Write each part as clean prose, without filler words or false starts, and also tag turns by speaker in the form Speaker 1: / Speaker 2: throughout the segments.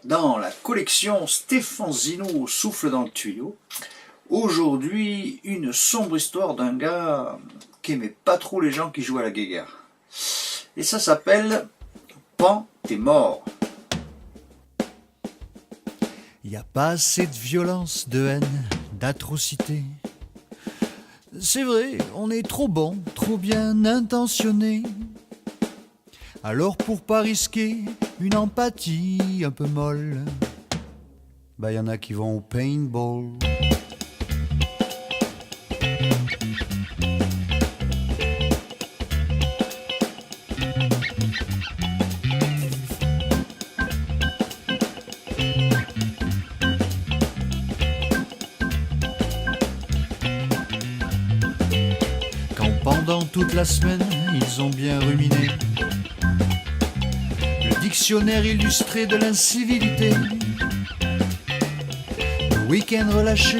Speaker 1: Dans la collection Stéphane Zino Souffle dans le tuyau, aujourd'hui une sombre histoire d'un gars qui aimait pas trop les gens qui jouaient à la guéguerre. Et ça s'appelle Pan, t'es mort.
Speaker 2: Y a pas assez de violence, de haine, d'atrocité. C'est vrai, on est trop bon, trop bien intentionné. Alors pour pas risquer une empathie un peu molle, bah y en a qui vont au paintball. Quand pendant toute la semaine ils ont bien ruminé le dictionnaire illustré de l'incivilité, le week-end relâché,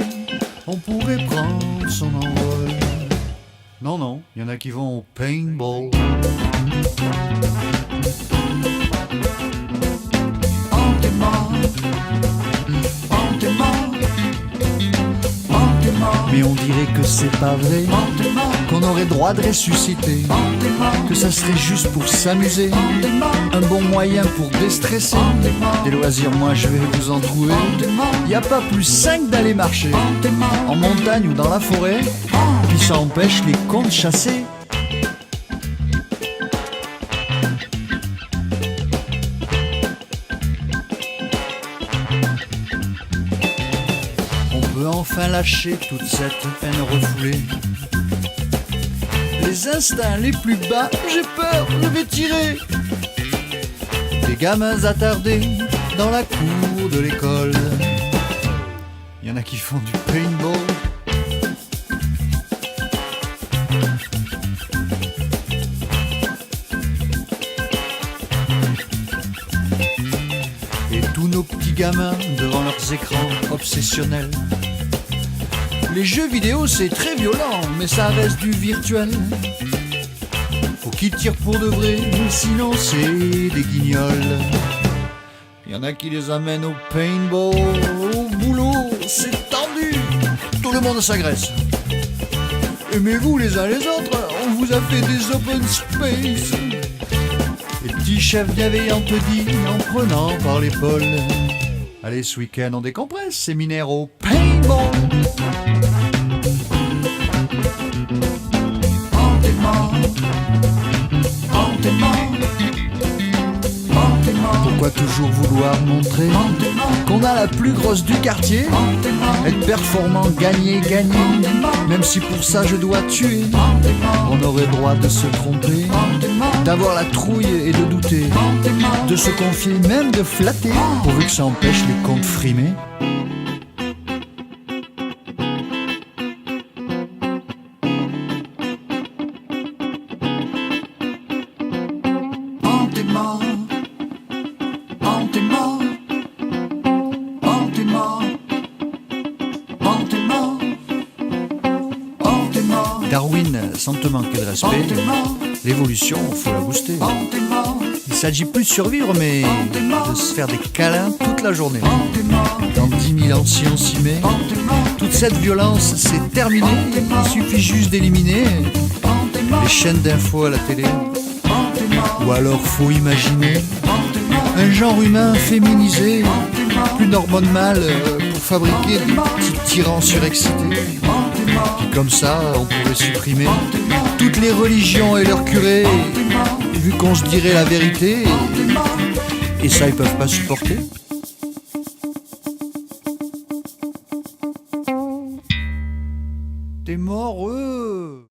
Speaker 2: on pourrait prendre son envol. Non, non, il y en a qui vont au paintball. On t'est mort, on t'est mort, on t'est mort. Mais on dirait que c'est pas vrai, qu'on aurait droit de ressusciter, que ça serait juste pour s'amuser, un bon moyen pour déstresser. Des loisirs, moi je vais vous en trouver. Y a pas plus simple d'aller marcher en montagne ou dans la forêt, puis ça empêche les cons de chasser. On peut enfin lâcher toute cette haine refoulée. Les instincts les plus bas, j'ai peur, je vais tirer. Des gamins attardés dans la cour de l'école. Il y en a qui font du paintball. Et tous nos petits gamins devant leurs écrans obsessionnels. Les jeux vidéo c'est très violent, mais ça reste du virtuel. Faut qu'ils tirent pour de vrai, sinon c'est des guignols. Y en a qui les amènent au paintball, au boulot, c'est tendu, tout le monde s'agresse. Aimez-vous les uns les autres, on vous a fait des open space. Les petits chefs bienveillants te disent en prenant par l'épaule: allez, ce week-end on décompresse, séminaire au paintball. On t'est mort, on t'est mort, on t'est mort. Pourquoi toujours vouloir montrer qu'on a la plus grosse du quartier? Être performant, gagner, gagner, même si pour ça je dois tuer. On aurait droit de se tromper, d'avoir la trouille et de douter, de se confier, même de flatter, pourvu que ça empêche les comptes frimés. On t'est mort, on t'est mort, on t'est mort, on t'est mort, on t'est mort. Darwin, sans te manquer de respect, l'évolution, faut la booster. Il s'agit plus de survivre, mais de se faire des câlins toute la journée. Dans 10 000 ans, si on s'y met, toute cette violence, c'est terminé. Il suffit juste d'éliminer les chaînes d'infos à la télé. Ou alors faut imaginer un genre humain féminisé, plus d'hormones mâles pour fabriquer des petits tyrans surexcités. Puis comme ça, on pourrait supprimer toutes les religions et leurs curés, vu qu'on se dirait la vérité, et ça ils peuvent pas supporter. T'es mort, eux.